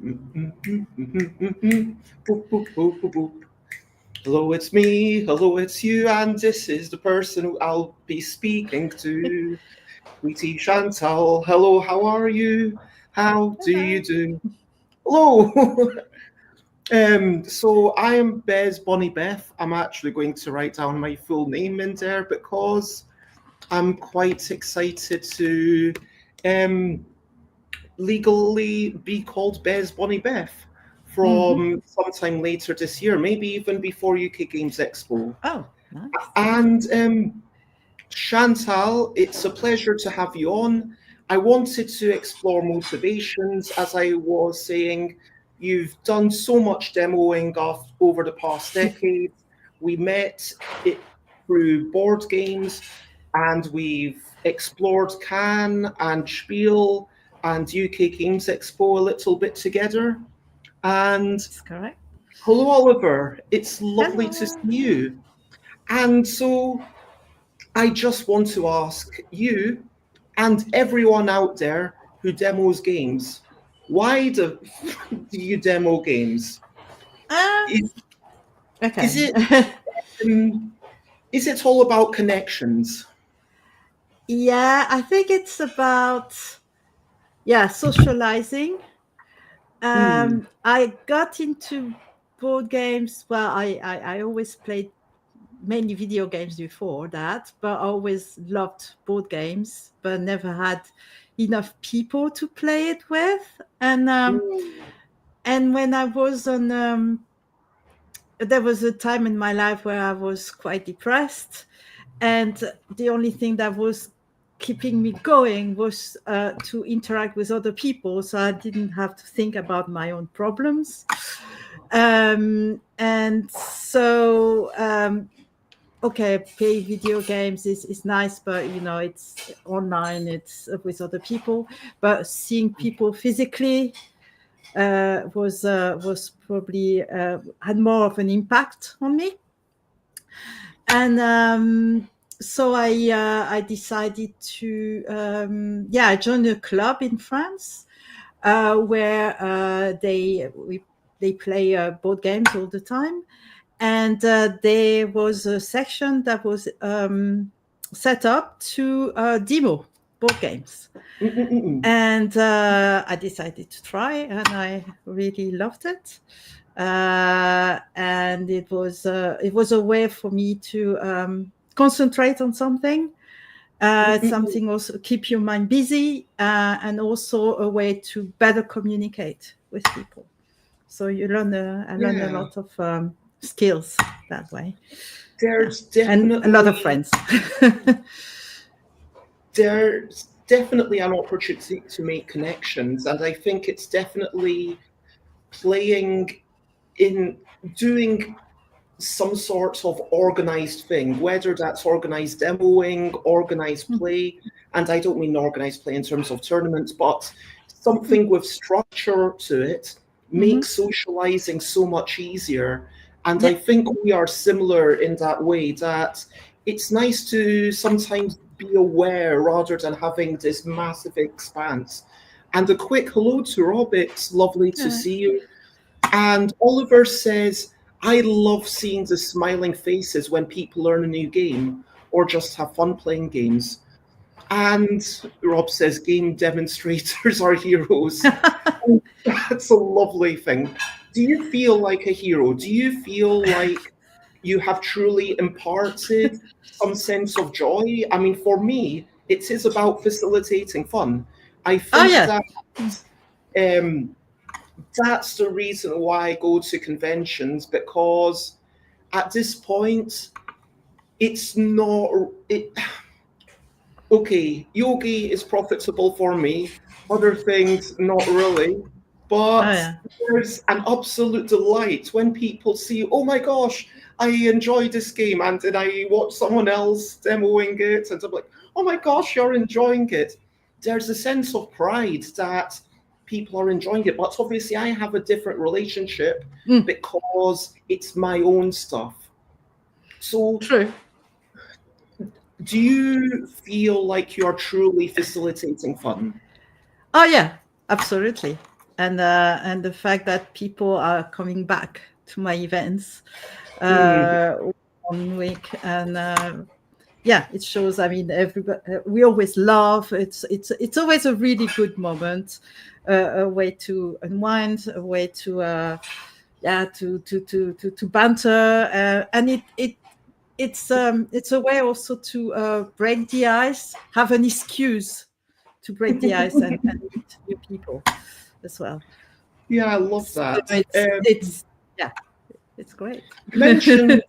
Boop, boop, boop, boop, boop. Hello, it's me. Hello, it's you. And this is the person who I'll be speaking to. Tweetiti Chantal. Hello, how are you? How do you do? Hello. So I am Bez Bonnie Beth. I'm actually going to write down my full name in there because I'm quite excited to legally be called Bez Bonnie Beth from sometime later this year, maybe even before UK Games Expo. Oh, nice. And Chantal, it's a pleasure to have you on. I wanted to explore motivations. As I was saying, you've done so much demoing over the past decade. We met it through board games, and we've explored Cannes and Spiel and UK Games Expo a little bit together. And That's correct. hello, Oliver. It's lovely Hello. to see you. And so I just want to ask you and everyone out there who demos games, why do you demo games? Okay. Is it all about connections? Yeah, I think it's about socializing. I got into board games. Well, I always played mainly video games before that, but I always loved board games, but never had enough people to play it with. And when I was on, there was a time in my life where I was quite depressed, and the only thing that was keeping me going was to interact with other people, so I didn't have to think about my own problems. And so okay, play video games is nice, but it's online, it's with other people, but seeing people physically was probably had more of an impact on me. And so I decided to I joined a club in France where they play board games all the time, and there was a section that was set up to demo board games. And I decided to try, and I really loved it. And it was a way for me to concentrate on something. Something also keep your mind busy, and also a way to better communicate with people. So you learn a lot of skills that way. There's definitely and a lot of friends. There's definitely an opportunity to make connections, and I think it's definitely doing some sort of organized thing, whether that's organized demoing, organized play, and I don't mean organized play in terms of tournaments, but something with structure to it makes socializing so much easier. And I think we are similar in that way, that it's nice to sometimes be aware rather than having this massive expanse. And a quick hello to Rob, it's lovely to see you. And Oliver says, I love seeing the smiling faces when people learn a new game or just have fun playing games. And Rob says, game demonstrators are heroes. That's a lovely thing. Do you feel like a hero? Do you feel like you have truly imparted some sense of joy? I mean, for me, it is about facilitating fun. I think that's the reason why I go to conventions, because at this point, it's not okay. Yogi is profitable for me. Other things, not really. But there's an absolute delight when people see, oh my gosh, I enjoyed this game, and then I watch someone else demoing it, and I'm like, oh my gosh, you're enjoying it. There's a sense of pride that people are enjoying it. But obviously, I have a different relationship because it's my own stuff. So, true. Do you feel like you're truly facilitating fun? Oh yeah, absolutely. and the fact that people are coming back to my events one week, and yeah, it shows. I mean, everybody, we always laugh. It's always a really good moment, a way to unwind, a way to to banter, and it's a way also to break the ice, have an excuse to break the ice and meet new people as well. Yeah, I love that. So it's great. You mentioned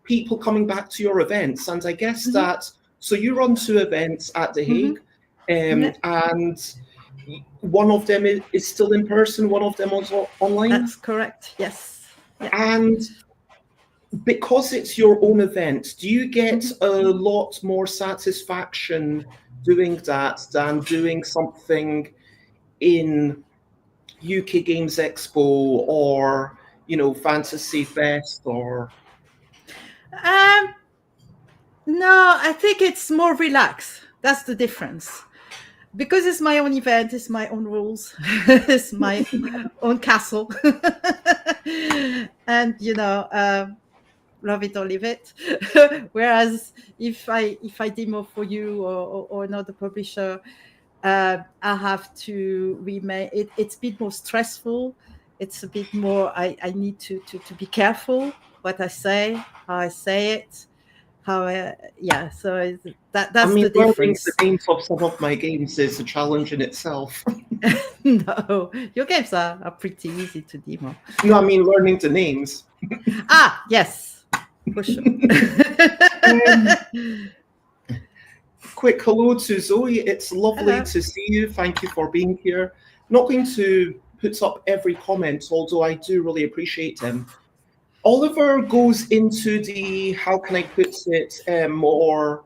people coming back to your events, and I guess that, so you run 2 events at The Hague, and one of them is still in person, one of them also online? That's correct, yes. Yeah. And because it's your own event, do you get a lot more satisfaction doing that than doing something in UK Games Expo or, Fantasy Fest or? No, I think it's more relaxed. That's the difference. Because it's my own event, it's my own rules, it's my own castle, and love it or leave it. Whereas if I demo for you or another publisher, I have to remain. It's a bit more stressful. It's a bit more. I need to be careful what I say, how I say it. So that's the difference. Learning the names of some of my games is a challenge in itself. No, your games are pretty easy to demo. No, I mean learning the names. Yes, for sure. Quick hello to Zoe. It's lovely to see you. Thank you for being here. Not going to put up every comment, although I do really appreciate them. Oliver goes into the, how can I put it, more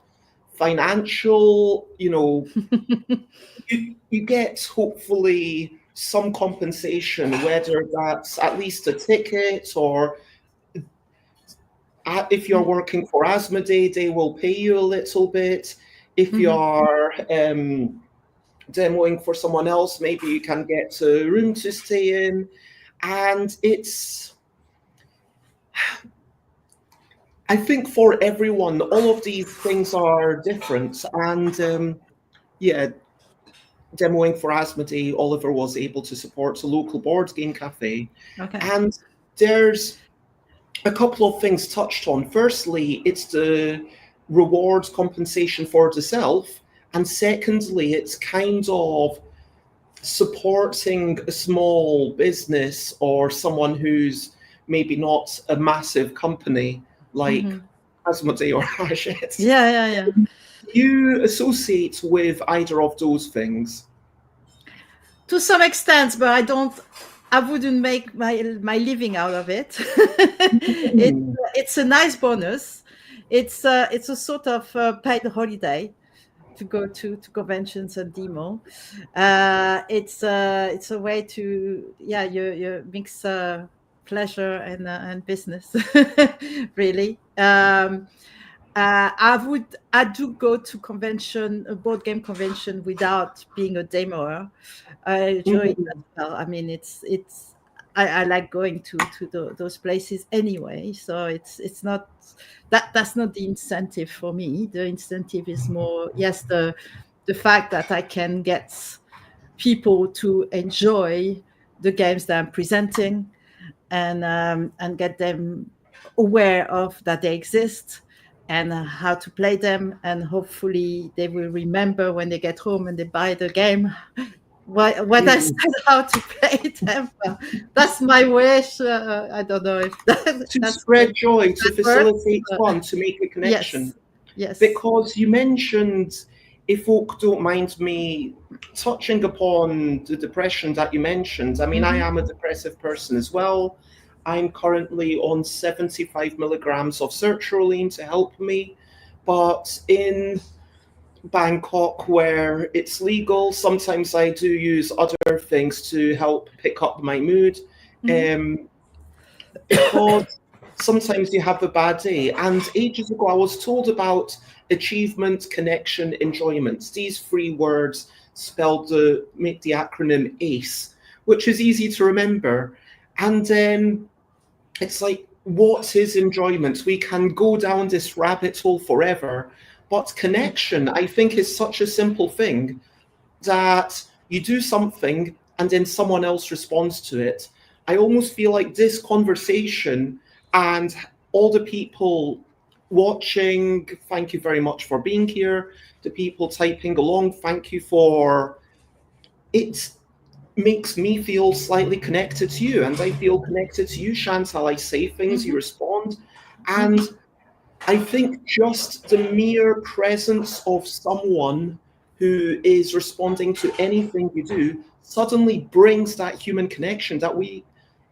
financial, you get hopefully some compensation, whether that's at least a ticket or if you're working for Asmodee, they will pay you a little bit. If you're demoing for someone else, maybe you can get a room to stay in. And I think for everyone, all of these things are different. And demoing for Asmodee, Oliver was able to support a local board game cafe. Okay. And there's a couple of things touched on. Firstly, it's the rewards compensation for the self. And secondly, it's kind of supporting a small business or someone who's maybe not a massive company like Asmodee or Hague. Yeah. Do you associate with either of those things? To some extent, but I wouldn't make my living out of it. It's a nice bonus. It's a sort of paid holiday to go to conventions and demo. It's a way to you mix pleasure and business. Really. I do go to a board game convention without being a demoer. I enjoy it as well. I mean, I like going to those places anyway. So it's not that's not the incentive for me. The incentive is more the fact that I can get people to enjoy the games that I'm presenting and get them aware of that they exist and how to play them, and hopefully they will remember when they get home and they buy the game what I said how to play them. That's my wish. I don't know if to spread joy, to facilitate fun, to make a connection. Yes. Because you mentioned, if folk don't mind me touching upon the depression that you mentioned. I mean, I am a depressive person as well. I'm currently on 75 milligrams of sertraline to help me. But in Bangkok, where it's legal, sometimes I do use other things to help pick up my mood. Because sometimes you have a bad day. And ages ago, I was told about achievement, connection, enjoyment. These 3 words spelled make the acronym ACE, which is easy to remember. And then it's like, what's his enjoyment? We can go down this rabbit hole forever. But connection, I think, is such a simple thing that you do something and then someone else responds to it. I almost feel like this conversation and all the people watching, thank you very much for being here. The people typing along, thank you for it. Makes me feel slightly connected to you, and I feel connected to you, Chantal. I say things, you respond, and I think just the mere presence of someone who is responding to anything you do suddenly brings that human connection that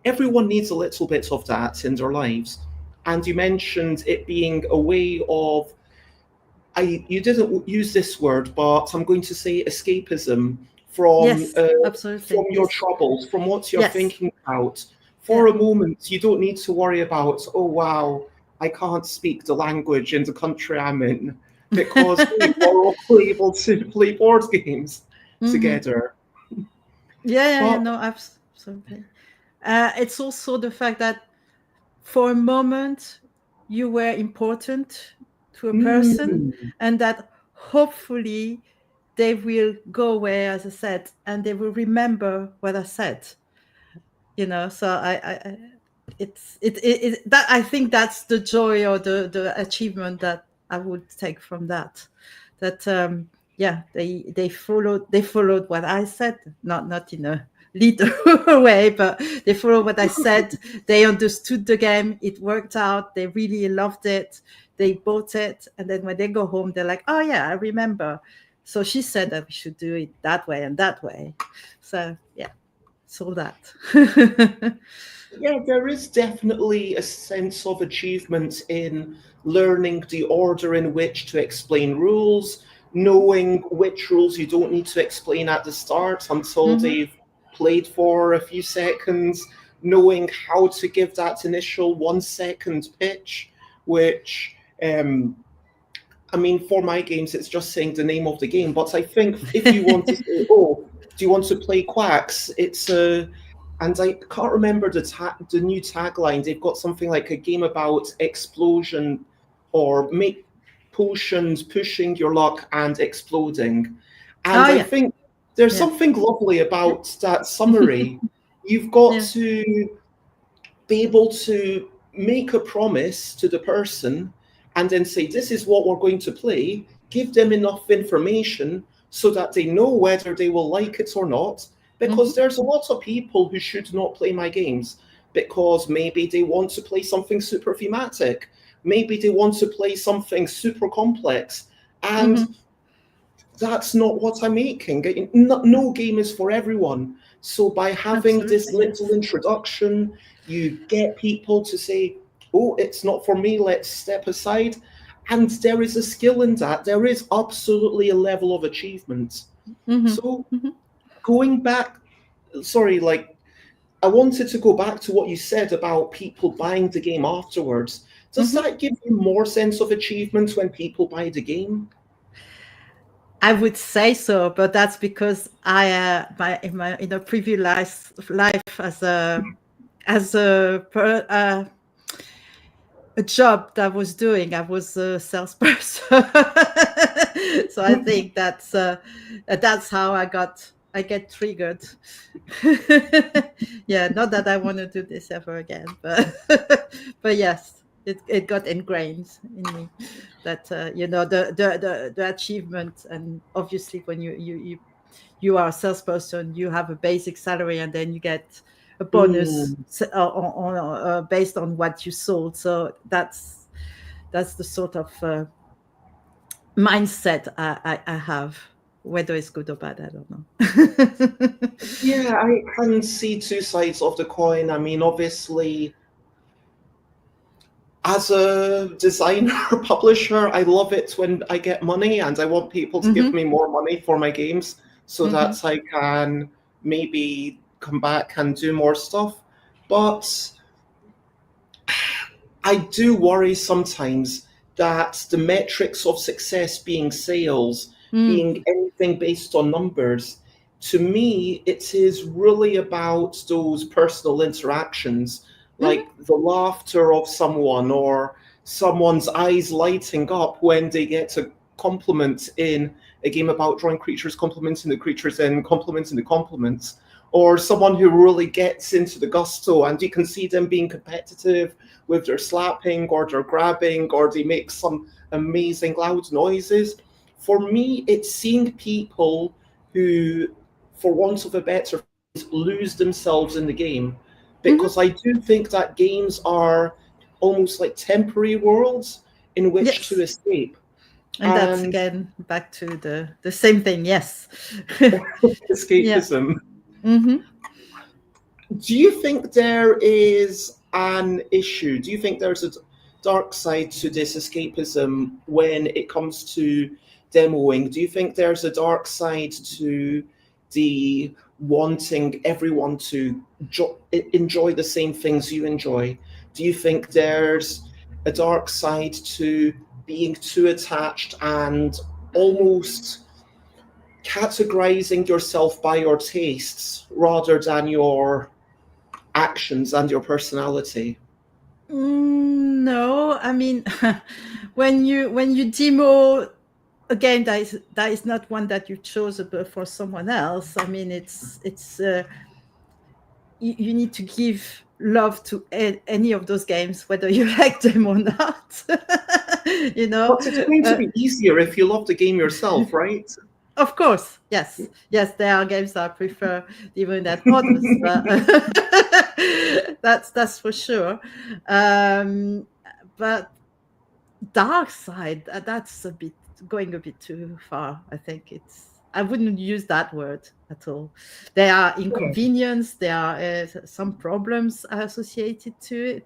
everyone needs a little bit of that in their lives. And you mentioned it being a way of, you didn't use this word, but I'm going to say escapism from Yes, absolutely. from your troubles, from what you're thinking about. For a moment, you don't need to worry about, oh wow, I can't speak the language in the country I'm in, because we're all able to play board games together. No, absolutely. It's also the fact that for a moment you were important to a person, and that hopefully they will go away, as I said, and they will remember what I said. So that I think that's the joy or the achievement that I would take from that. That they followed what I said, not in a leader way, but they followed what I said. They understood the game. It worked out. They really loved it. They bought it, and then when they go home, they're like, "Oh yeah, I remember. So she said that we should do it that way and that way." So yeah, it's all that. Yeah, there is definitely a sense of achievement in learning the order in which to explain rules, knowing which rules you don't need to explain at the start until they've played for a few seconds, knowing how to give that initial 1 second pitch, which, I mean, for my games, it's just saying the name of the game. But I think if you want to say, oh, do you want to play Quacks? It's a, and I can't remember the new tagline. They've got something like a game about explosion or make potions, pushing your luck and exploding. And I think there's something lovely about that summary. You've got to be able to make a promise to the person and then say, this is what we're going to play, give them enough information so that they know whether they will like it or not. Because there's a lot of people who should not play my games because maybe they want to play something super thematic. Maybe they want to play something super complex. And that's not what I'm making. No game is for everyone. So by having this little introduction, you get people to say, oh, it's not for me, let's step aside. And there is a skill in that. There is absolutely a level of achievement. So going back, I wanted to go back to what you said about people buying the game afterwards. Does that give you more sense of achievement when people buy the game? I would say so, but that's because I, in a previous life as a job that I was doing, I was a salesperson. So I think that's how I get triggered. Yeah, not that I want to do this ever again, but yes, it got ingrained in me that the achievement. And obviously when you are a salesperson, you have a basic salary and then you get a bonus based on what you sold. So that's the sort of mindset I have. Whether it's good or bad, I don't know. Yeah, I can see two sides of the coin. I mean, obviously, as a designer publisher, I love it when I get money, and I want people to give me more money for my games so that I can maybe come back and do more stuff. But I do worry sometimes that the metrics of success being sales, being anything based on numbers, to me, it is really about those personal interactions, like the laughter of someone or someone's eyes lighting up when they get a compliment in a game about drawing creatures, complimenting the creatures and complimenting the compliments, or someone who really gets into the gusto and you can see them being competitive with their slapping or their grabbing or they make some amazing loud noises. For me, it's seeing people who, for want of a better phrase, lose themselves in the game. Because I do think that games are almost like temporary worlds in which to escape. And that's again back to the same thing, yes. Escapism. Mm-hmm. Do you think there is an issue? Do you think there's a dark side to this escapism when it comes to demoing? Do you think there's a dark side to the wanting everyone to enjoy the same things you enjoy? Do you think there's a dark side to being too attached and almost categorizing yourself by your tastes rather than your actions and your personality? No, I mean, when you demo a game that is not one that you chose for someone else, I mean, it's you need to give love to any of those games, whether you like them or not. You know, but it's going to be easier if you love the game yourself, right? Of course, yes. There are games that I prefer even than others, but that's for sure. But dark side, that's going a bit too far. I think I wouldn't use that word at all. There are inconvenience, there are some problems associated to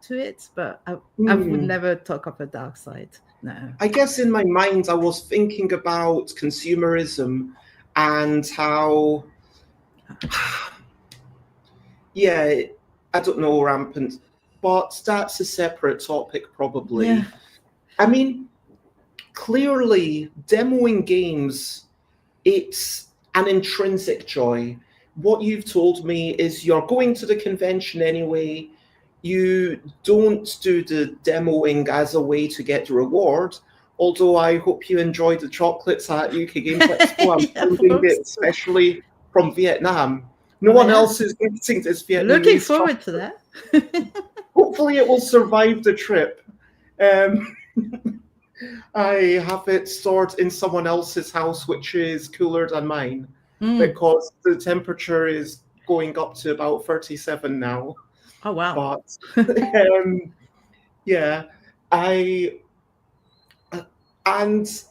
it, but I would never talk of a dark side. No. I guess in my mind, I was thinking about consumerism and how, I don't know, rampant, but that's a separate topic probably. Yeah. I mean, clearly, demoing games, it's an intrinsic joy. What you've told me is you're going to the convention anyway. You don't do the demoing as a way to get the reward, although I hope you enjoyed the chocolates at UK Games Expo. I'm finding it, especially from Vietnam. No one else is getting this Vietnamese Looking forward to that. Hopefully it will survive the trip. I have it stored in someone else's house, which is cooler than mine, because the temperature is going up to about 37 now. Oh, wow. But and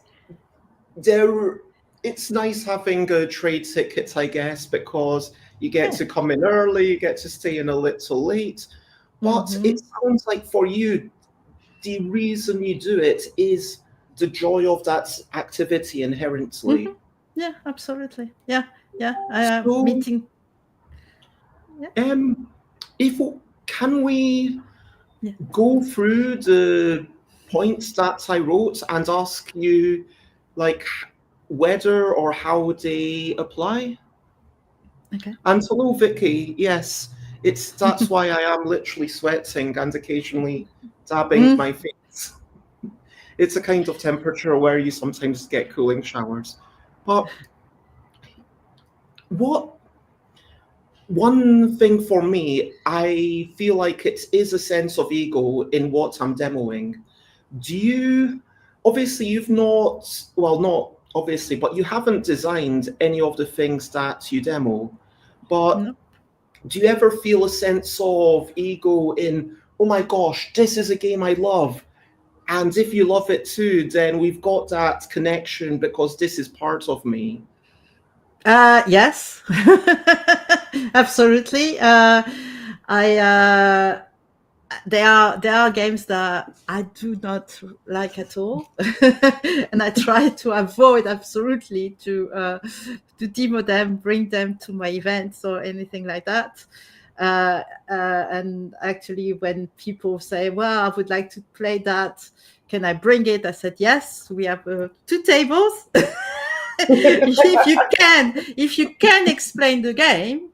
it's nice having a trade ticket, I guess, because you get to come in early, you get to stay in a little late. But it sounds like for you, the reason you do it is the joy of that activity inherently. Yeah, absolutely. Yeah. So, meeting. Can we go through the points that I wrote and ask you, like, whether or how they apply? Okay. And hello, Vicky. Yes, that's why I am literally sweating and occasionally dabbing my face. It's a kind of temperature where you sometimes get cooling showers. But one thing for me, I feel like it is a sense of ego in what I'm demoing. Obviously you've not obviously, but you haven't designed any of the things that you demo. But do you ever feel a sense of ego in, oh my gosh, this is a game I love? And if you love it too, then we've got that connection because this is part of me. Yes, absolutely. There are games that I do not like at all, and I try to avoid absolutely to demo them, bring them to my events or anything like that. And actually, when people say, "Well, I would like to play that, can I bring it?" I said, "Yes, we have 2 tables." if you can explain the game,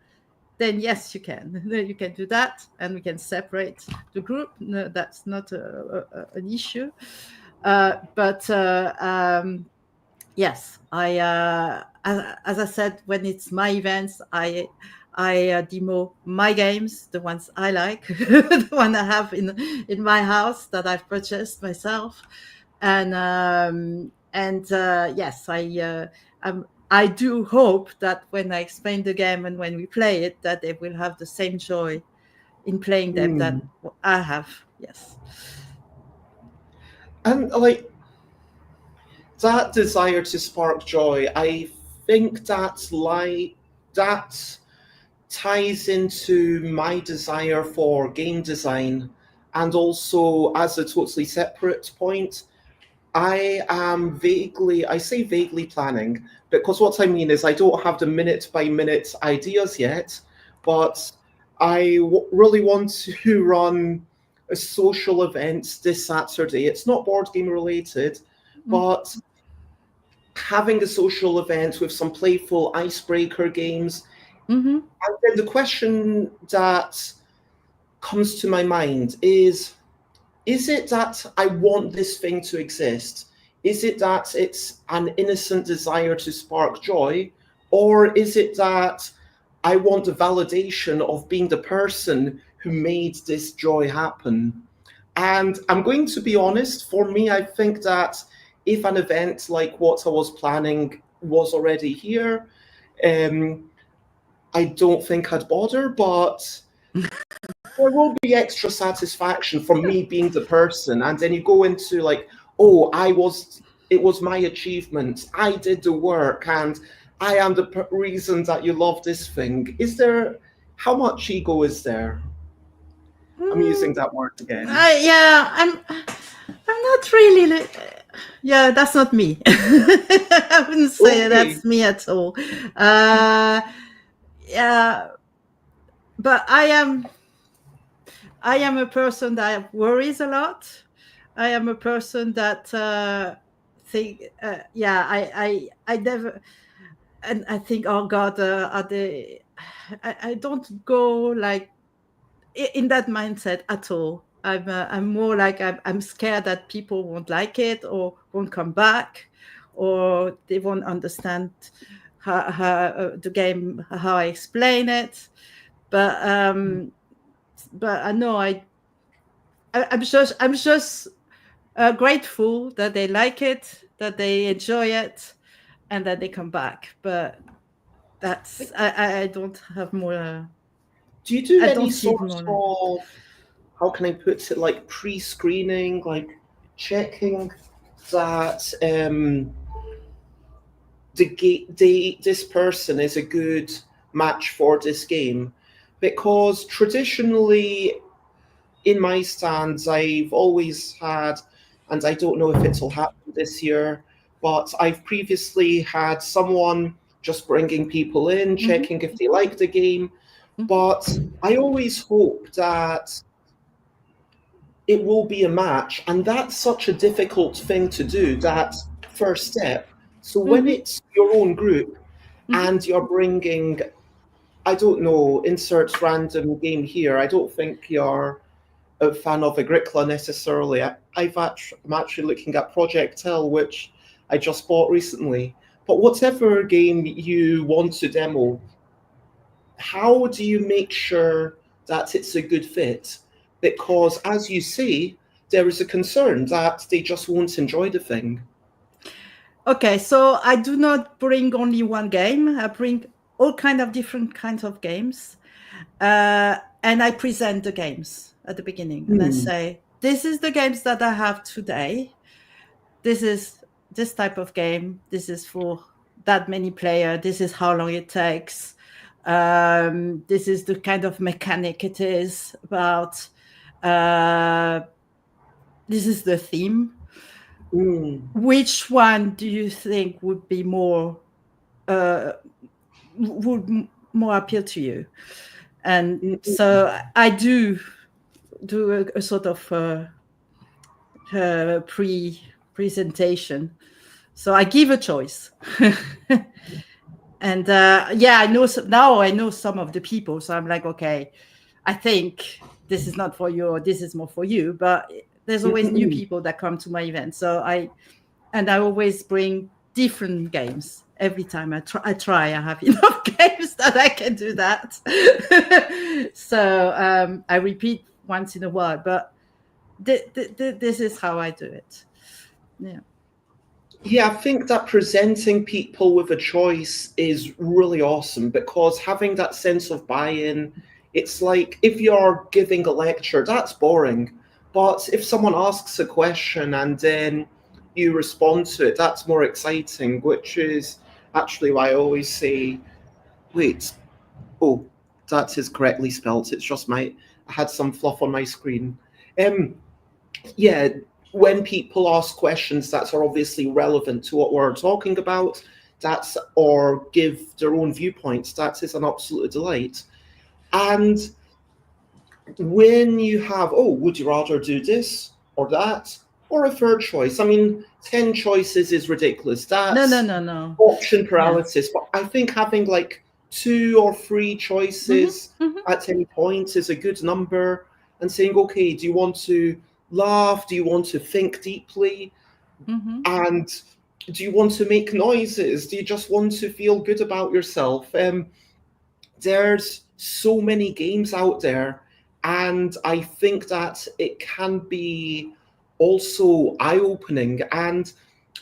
then yes, you can. You can do that, and we can separate the group. No, that's not an issue. But yes, as I said, when it's my events, I demo my games, the ones I like, the one I have in my house that I've purchased myself, and yes, I do hope that when I explain the game and when we play it, that they will have the same joy in playing them that I have. Yes. And like that desire to spark joy, I think that ties into my desire for game design, and also as a totally separate point, I say vaguely planning, because what I mean is I don't have the minute by minute ideas yet, but I really want to run a social event this Saturday. It's not board game related, but having a social event with some playful icebreaker games. Mm-hmm. And then the question that comes to my mind is it that I want this thing to exist? Is it that it's an innocent desire to spark joy? Or is it that I want the validation of being the person who made this joy happen? And I'm going to be honest, for me, I think that if an event like what I was planning was already here, I don't think I'd bother, but there will be extra satisfaction from me being the person. And then you go into like, oh, it was my achievement. I did the work and I am the reason that you love this thing. How much ego is there? I'm using that word again. Yeah, I'm not really. Yeah, that's not me. I wouldn't say that's me at all. Yeah, but I am a person that worries a lot. I am a person that think. Yeah, I never. And I think, oh God, are they? I don't go like in that mindset at all. I'm more like I'm scared that people won't like it or won't come back, or they won't understand how the game, how I explain it. But I know I'm just grateful that they like it, that they enjoy it, and that they come back. But that's I don't have more. Do you do any sort of, how can I put it, like pre-screening, like checking that this person is a good match for this game? Because traditionally, in my stands, I've always had, and I don't know if it'll happen this year, but I've previously had someone just bringing people in, checking if they like the game. But I always hope that it will be a match, and that's such a difficult thing to do, that first step. So when it's your own group and you're bringing, I don't know, insert random game here, I don't think you're a fan of Agricola necessarily. I'm actually looking at Project Hill, which I just bought recently. But whatever game you want to demo, how do you make sure that it's a good fit? Because as you say, there is a concern that they just won't enjoy the thing. Okay, so I do not bring only one game. I bring all different kinds of games. And I present the games at the beginning. And I say, this is the games that I have today. This is this type of game. This is for that many players. This is how long it takes. This is the kind of mechanic it is about. This is the theme. Which one do you think would be more would more appeal to you? And so I do a sort of pre-presentation So I give a choice. And I know now I know some of the people. So I'm like, okay, I think this is not for you, or this is more for you. But there's always new people that come to my event. So I always bring different games every time I try. I have enough games that I can do that. So I repeat once in a while, but this is how I do it. Yeah. Yeah, I think that presenting people with a choice is really awesome, because having that sense of buy-in, it's like if you're giving a lecture, that's boring. But if someone asks a question and then you respond to it, that's more exciting, which is actually why I always say, wait, oh, that is correctly spelt. It's just I had some fluff on my screen. Yeah, when people ask questions that are obviously relevant to what we're talking about, or give their own viewpoints, that is an absolute delight. And when you have, would you rather do this or that, or a third choice? I mean, 10 choices is ridiculous. That's No. option paralysis. But I think having like 2 or 3 choices at any point is a good number, and saying, okay, do you want to laugh? Do you want to think deeply? And do you want to make noises? Do you just want to feel good about yourself? There's so many games out there, and I think that it can be also eye-opening. And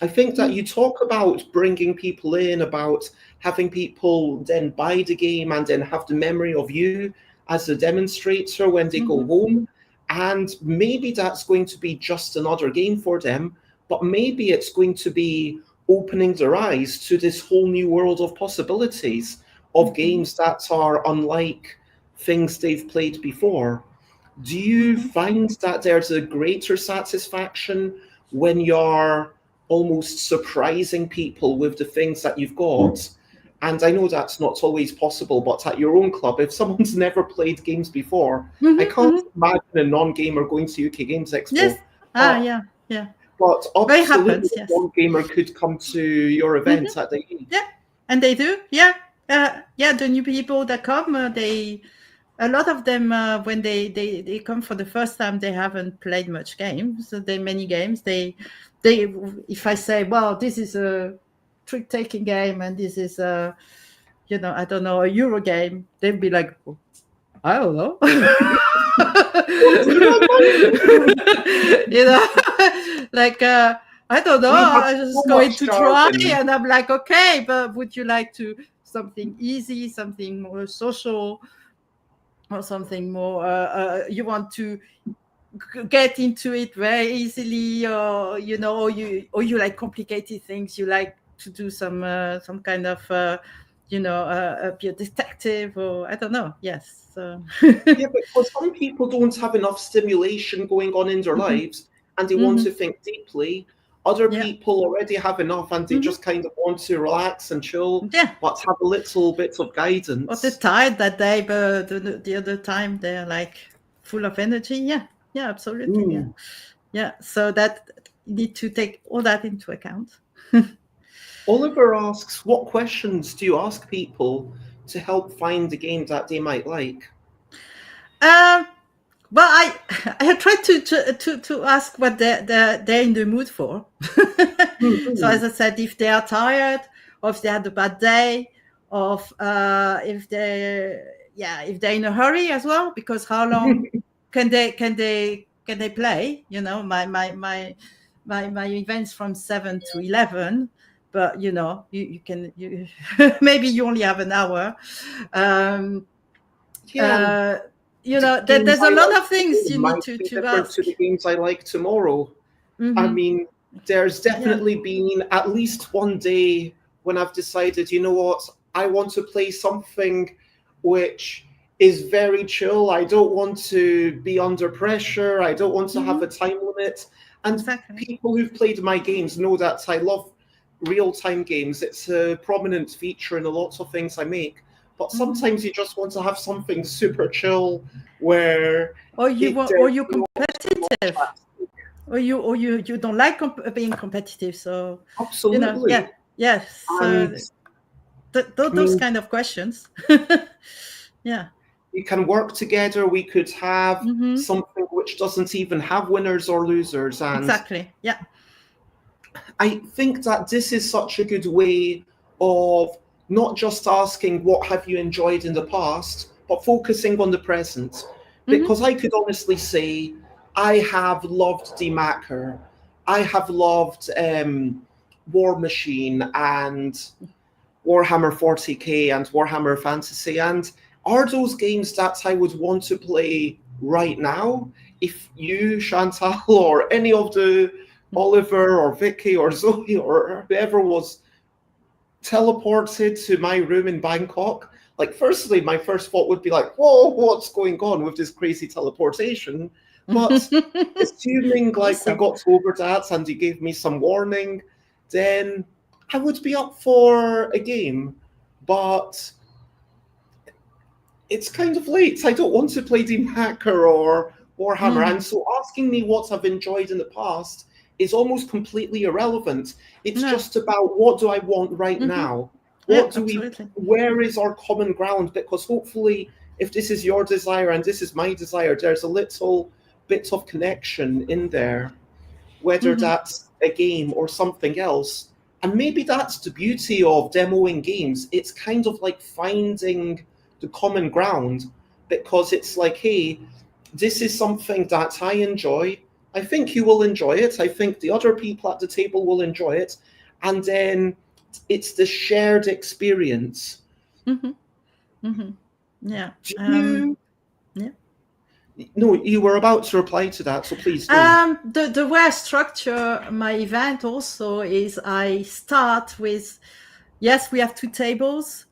I think that you talk about bringing people in, about having people then buy the game and then have the memory of you as a demonstrator when they go home. And maybe that's going to be just another game for them, but maybe it's going to be opening their eyes to this whole new world of possibilities of games that are unlike things they've played before. Do you find that there's a greater satisfaction when you're almost surprising people with the things that you've got? And I know that's not always possible, but at your own club, if someone's never played games before, I can't imagine a non-gamer going to UK Games Expo. Yes. Yeah. But absolutely, happens, yes. a non-gamer could come to your event at the end. Yeah, and they do. Yeah. The new people that come, a lot of them, when they come for the first time, they haven't played much games. Many games. They if I say, well, this is a trick-taking game and this is a, I don't know, a Euro game, they'd be like, I don't know. Like I don't know. I'm just going to try, and I'm like, okay, but would you like to something easy, something more social, or something more? You want to get into it very easily, or you like complicated things. You like to do some kind of be a detective, or I don't know. Yes. Yeah, but for some people don't have enough stimulation going on in their lives, and they want to think deeply. Other people already have enough, and they just kind of want to relax and chill, but have a little bit of guidance. Or they're tired that day, but the other time they're like full of energy. Yeah, absolutely. Yeah. So that you need to take all that into account. Oliver asks, what questions do you ask people to help find the game that they might like? Well, I try to ask what they're in the mood for. So as I said, if they are tired, or if they had a bad day, or if they're in a hurry as well, because how long can they play? My events from 7 to 11. But you can maybe you only have an hour. There's a lot of things you need to ask. To the games I like tomorrow. I mean, there's definitely been at least one day when I've decided, you know what, I want to play something which is very chill. I don't want to be under pressure. I don't want to have a time limit. And people who've played my games know that I love real-time games. It's a prominent feature in a lot of things I make. But sometimes you just want to have something super chill where... Or you're competitive. or you don't like being competitive. So Absolutely. yes. And Those kind of questions. Yeah. We can work together. We could have something which doesn't even have winners or losers. And Exactly. Yeah. I think that this is such a good way of not just asking what have you enjoyed in the past, but focusing on the present. Because I could honestly say I have loved DMACR, I have loved War Machine and Warhammer 40k and Warhammer Fantasy. And are those games that I would want to play right now? If you, Chantal, or any of the Oliver or Vicky or Zoe or whoever was teleported to my room in Bangkok, like, firstly, my first thought would be like, whoa, what's going on with this crazy teleportation? But assuming like we got over that and you gave me some warning, then I would be up for a game. But it's kind of late. I don't want to play DMACR or Warhammer. And so asking me what I've enjoyed in the past is almost completely irrelevant. It's just about what do I want right now? What do where is our common ground? Because hopefully if this is your desire and this is my desire, there's a little bit of connection in there, whether that's a game or something else. And maybe that's the beauty of demoing games. It's kind of like finding the common ground, because it's like, hey, this is something that I enjoy. I think you will enjoy it. I think the other people at the table will enjoy it. And then it's the shared experience. Yeah. No, you were about to reply to that, so please do. The way I structure my event also is I start with, yes, we have 2 tables,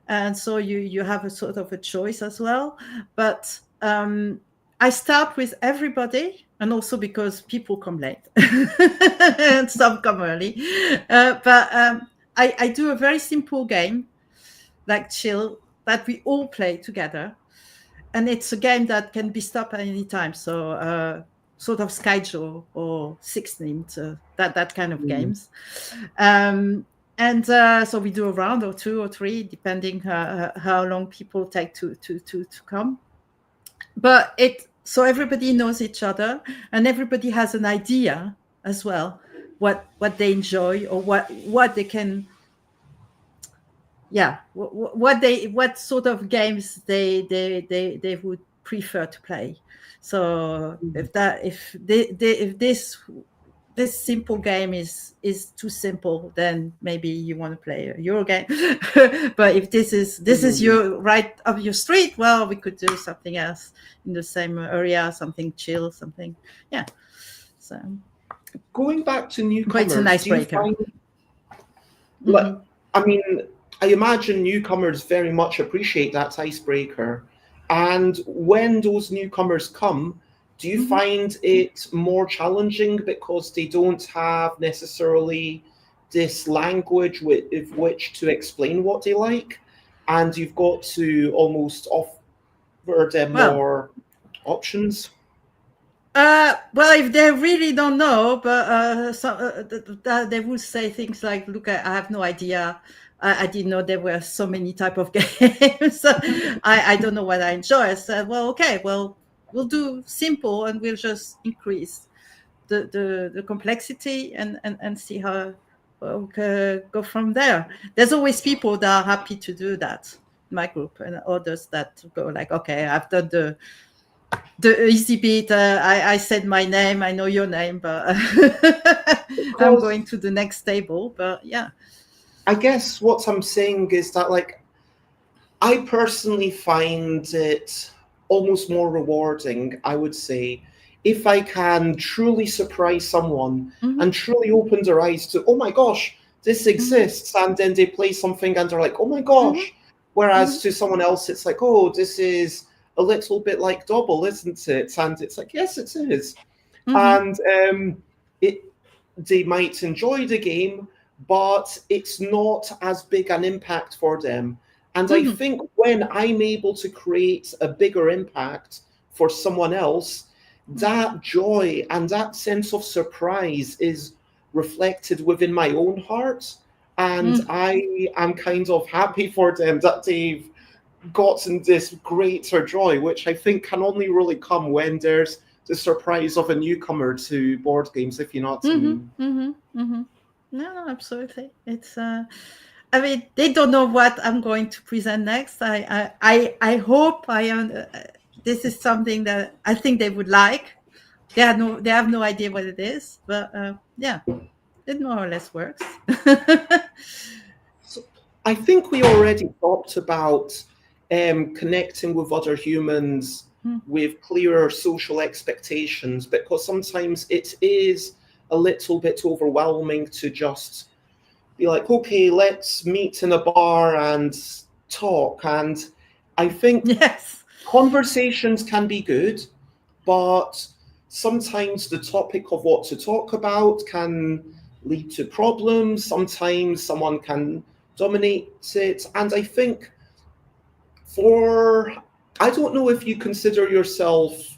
and so you have a sort of a choice as well. But I start with everybody, and also because people come late and some come early. But I do a very simple game, like chill, that we all play together. And it's a game that can be stopped at any time. So sort of schedule or 16, that kind of games. And so we do a round or 2 or 3, depending how long people take to come. But so everybody knows each other, and everybody has an idea as well what they enjoy or what they can. Yeah, what sort of games they would prefer to play. So if this simple game is too simple, then maybe you want to play a Euro game. But if this is your right up your street, well, we could do something else in the same area, something chill, something. Yeah. So going back to newcomers, but it's an icebreaker. I mean, I imagine newcomers very much appreciate that icebreaker. And when those newcomers come, do you find it more challenging because they don't have necessarily this language with which to explain what they like, and you've got to almost offer them more options? Well, if they really don't know, but they will say things like, "Look, I have no idea. I didn't know there were so many type of games. I don't know what I enjoy." I said, "Well, okay, well, we'll do simple, and we'll just increase the complexity and see how we can go from there." There's always people that are happy to do that in my group, and others that go like, "Okay, I've done the easy bit. I said my name. I know your name, but I'm going to the next table." But yeah, I guess what I'm saying is that, like, I personally find it almost more rewarding, I would say, if I can truly surprise someone and truly open their eyes to, oh my gosh, this exists, and then they play something and they're like, oh my gosh. Whereas to someone else, it's like, oh, this is a little bit like Double, isn't it? And it's like, yes, it is. And they might enjoy the game, but it's not as big an impact for them. And I think when I'm able to create a bigger impact for someone else, that joy and that sense of surprise is reflected within my own heart. And I am kind of happy for them that they've gotten this greater joy, which I think can only really come when there's the surprise of a newcomer to board games, if you know what I mean. No, absolutely. It's I mean, they don't know what I'm going to present next. I hope this is something that I think they would like. They have no idea what it is, but yeah, it more or less works. So I think we already talked about connecting with other humans with clearer social expectations, because sometimes it is a little bit overwhelming to just be like, okay, let's meet in a bar and talk. And I think Yes. conversations can be good, but sometimes the topic of what to talk about can lead to problems. Sometimes someone can dominate it. And I think I don't know if you consider yourself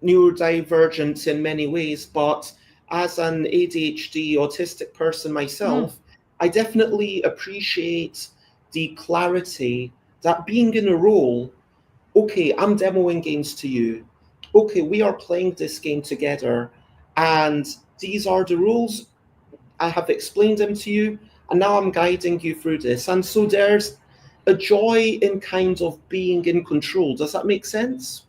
neurodivergent in many ways, but as an ADHD autistic person myself, I definitely appreciate the clarity that being in a role, okay, I'm demoing games to you. Okay, we are playing this game together, and these are the rules. I have explained them to you, and now I'm guiding you through this. And so there's a joy in kind of being in control. Does that make sense?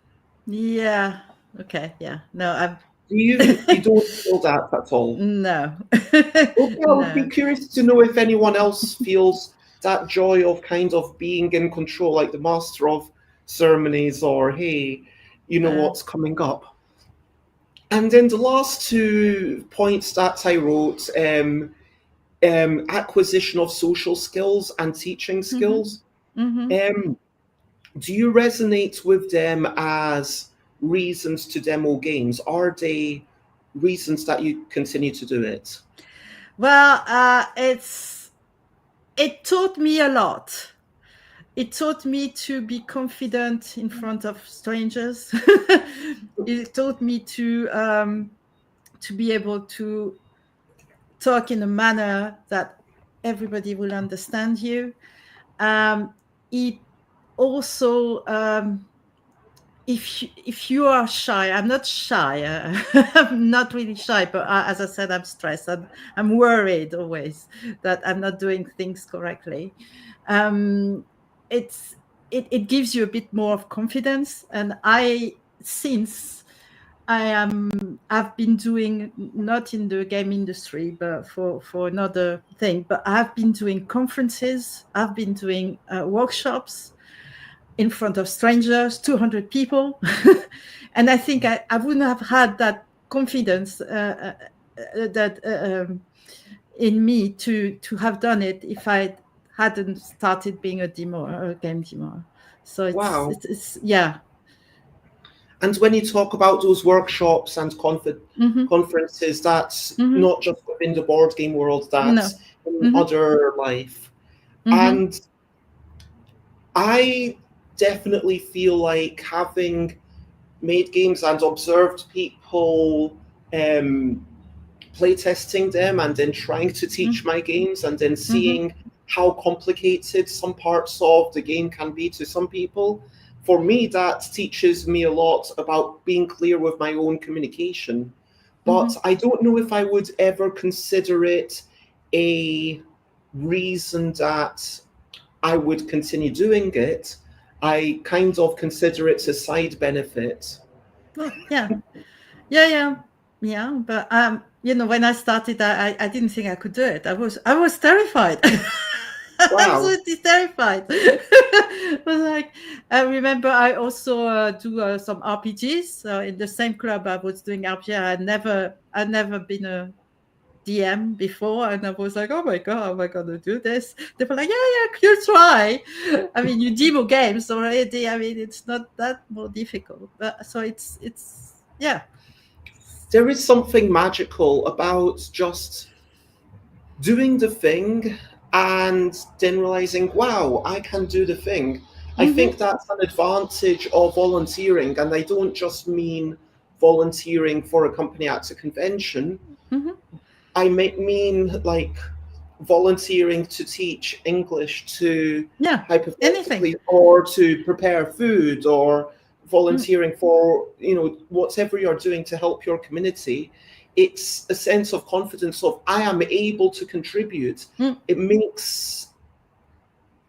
Yeah. Okay. Yeah. No, You don't feel that at all? No. Okay, I would be No. curious to know if anyone else feels that joy of kind of being in control, like the master of ceremonies, or hey, you know what's coming up. And then the last 2 points that I wrote, acquisition of social skills and teaching skills. Do you resonate with them as reasons to demo games? Are they reasons that you continue to do it? Well, it taught me a lot. It taught me to be confident in front of strangers. It taught me to be able to talk in a manner that everybody will understand you. It also, if you are shy, I'm not shy. I'm not really shy, but as I said, I'm stressed. I'm worried always that I'm not doing things correctly. It gives you a bit more of confidence, and since I've been doing, not in the game industry, but for another thing, but I've been doing conferences, I've been doing workshops in front of strangers, 200 people. And I think I wouldn't have had that confidence in me to have done it if I hadn't started being a game demoer. So it's yeah. And when you talk about those workshops and conferences, that's not just within the board game world, that's in other life. And I definitely feel like, having made games and observed people playtesting them and then trying to teach my games, and then seeing how complicated some parts of the game can be to some people, for me, that teaches me a lot about being clear with my own communication. But I don't know if I would ever consider it a reason that I would continue doing it. I kind of consider it a side benefit. Oh, yeah. But when I started, I didn't think I could do it. I was terrified. Wow. Absolutely terrified. It was like, I remember I also do some RPGs. In the same club I was doing RPG. I'd never been a DM before, and I was like, oh my god, am I gonna do this? They were like, yeah, you try. I mean, you demo games already. I mean, it's not that more difficult. But so it's yeah. There is something magical about just doing the thing and then realizing, wow, I can do the thing. I think that's an advantage of volunteering, and I don't just mean volunteering for a company at a convention. I mean like volunteering to teach English to hypothetically, anything, or to prepare food, or volunteering for, you know, whatever you're doing to help your community. It's a sense of confidence of I am able to contribute. It makes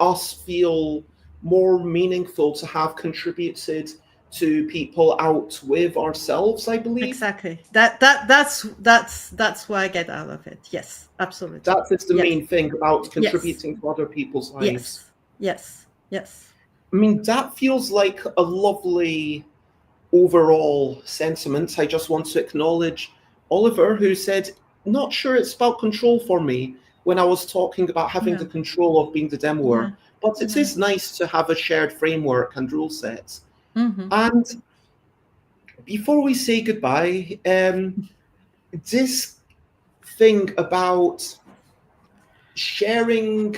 us feel more meaningful to have contributed to people out with ourselves, I believe. Exactly. That's what I get out of it. Yes, absolutely. That is the main thing about contributing to other people's lives. Yes. I mean, that feels like a lovely overall sentiment. I just want to acknowledge Oliver, who said, not sure it's about control for me when I was talking about having the control of being the demoer. But it is nice to have a shared framework and rule sets. And before we say goodbye, this thing about sharing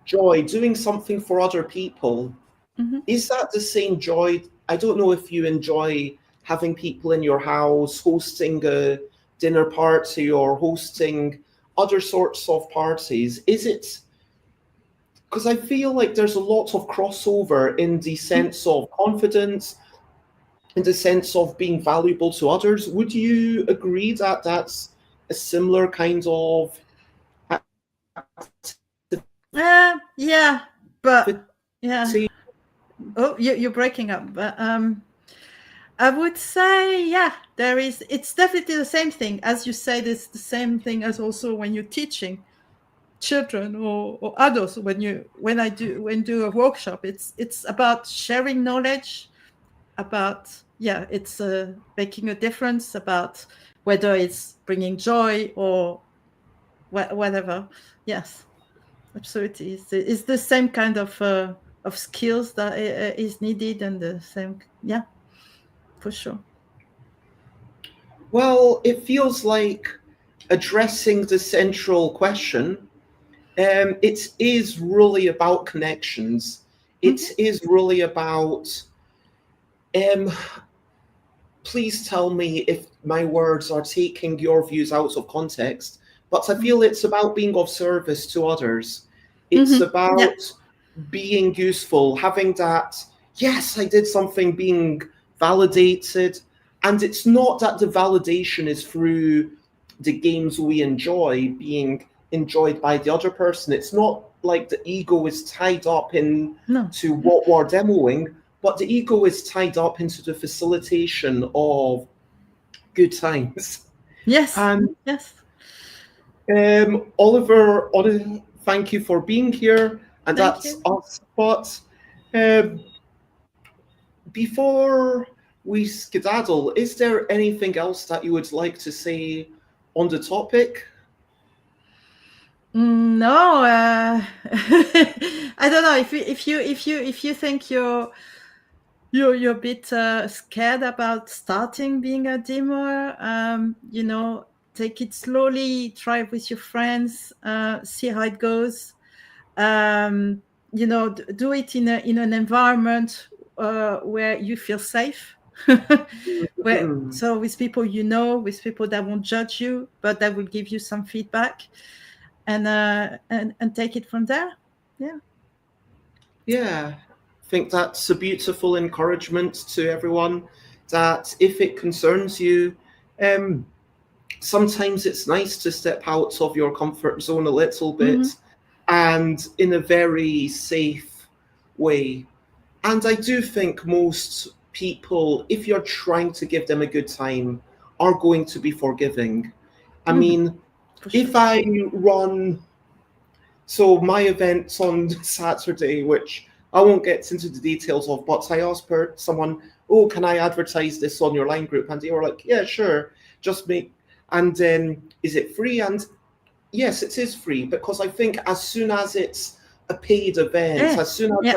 joy, doing something for other people, is that the same joy? I don't know if you enjoy having people in your house, hosting a dinner party or hosting other sorts of parties. Is it, because I feel like there's a lot of crossover in the sense of confidence, in the sense of being valuable to others. Would you agree that that's a similar kind of yeah, but yeah. Oh, you're breaking up. But I would say, it's definitely the same thing. As you said, it's the same thing as also when you're teaching children or adults. When do a workshop, it's about sharing knowledge, about it's making a difference, about whether it's bringing joy or whatever. Yes, absolutely. It's the same kind of skills that is needed, and the same, for sure. Well, it feels like addressing the central question. It is really about connections. It is really about, please tell me if my words are taking your views out of context, but I feel it's about being of service to others. It's about being useful, having that, yes, I did something, being validated. And it's not that the validation is through the games we enjoy being enjoyed by the other person. It's not like the ego is tied up into what we're demoing, but the ego is tied up into the facilitation of good times. Yes. Oliver, thank you for being here, and that's us. But before we skedaddle, is there anything else that you would like to say on the topic? No, I don't know if you think you're a bit scared about starting being a demoer. Take it slowly, try it with your friends, see how it goes. Do it in an environment where you feel safe. So with people with people that won't judge you, but that will give you some feedback, and take it from there. I think that's a beautiful encouragement to everyone, that if it concerns you, sometimes it's nice to step out of your comfort zone a little bit, and in a very safe way. And I do think most people, if you're trying to give them a good time, are going to be forgiving. I mean, if I run, so my event's on Saturday, which I won't get into the details of, but I asked someone, oh, can I advertise this on your line group? And they were like, yeah, sure, just make, and then is it free? And yes, it is free, because I think as soon as it's a paid event, as soon as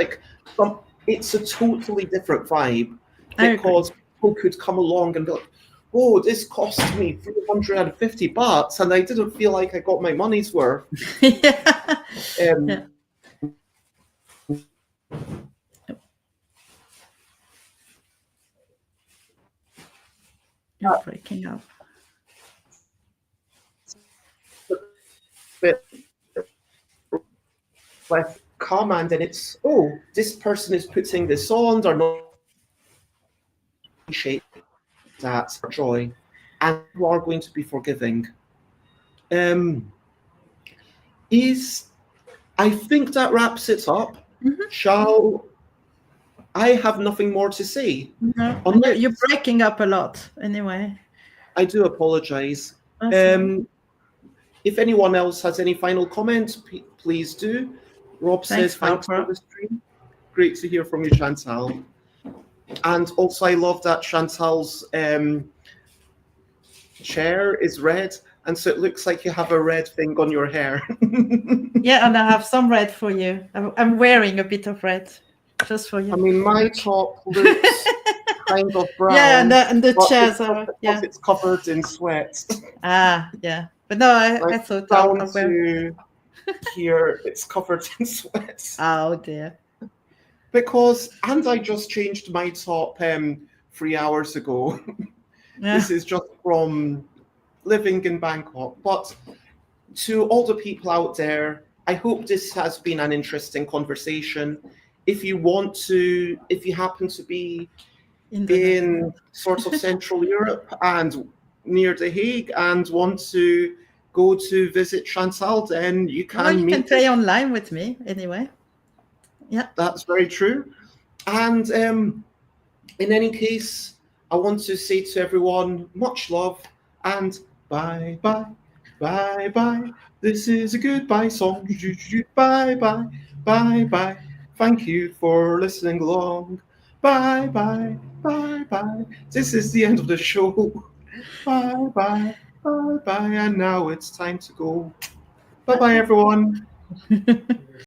it's a totally different vibe, because people could come along and be like, oh, this cost me $350, and I didn't feel like I got my money's worth. You're breaking up. Bit with command, and it's, oh, this person is putting this on, they're not appreciate that joy, and you are going to be forgiving. Is I think that wraps it up. Shall I have nothing more to say? No, you're breaking up a lot anyway. I do apologize. If anyone else has any final comments, please do. Rob says thanks for the stream. Great to hear from you, Chantal. And also, I love that Chantal's chair is red, and so it looks like you have a red thing on your hair. Yeah, and I have some red for you. I'm wearing a bit of red just for you. I mean, my top looks kind of brown. Yeah, and the chairs are. Yeah, it's covered in sweat. Yeah. But no, I thought down to here, it's covered in sweat. Oh dear. And I just changed my top 3 hours ago. Yeah. This is just from living in Bangkok. But to all the people out there, I hope this has been an interesting conversation. If you happen to be in sort of Central Europe and near The Hague and want to go to visit Chantal, then you can can play online with me anyway. Yeah, that's very true. And in any case, I want to say to everyone, much love and bye bye, bye bye. This is a goodbye song. Bye bye, bye bye. Thank you for listening along. Bye bye, bye bye. This is the end of the show. Bye bye, bye bye. And now it's time to go. Bye bye, everyone.